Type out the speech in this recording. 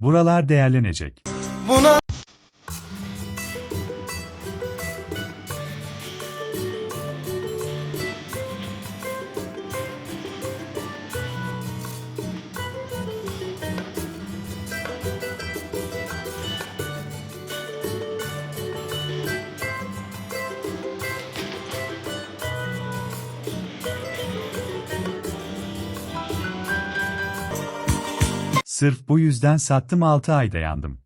Buralar değerlenecek. Buna Sırf bu yüzden sattım 6 ayda yandım.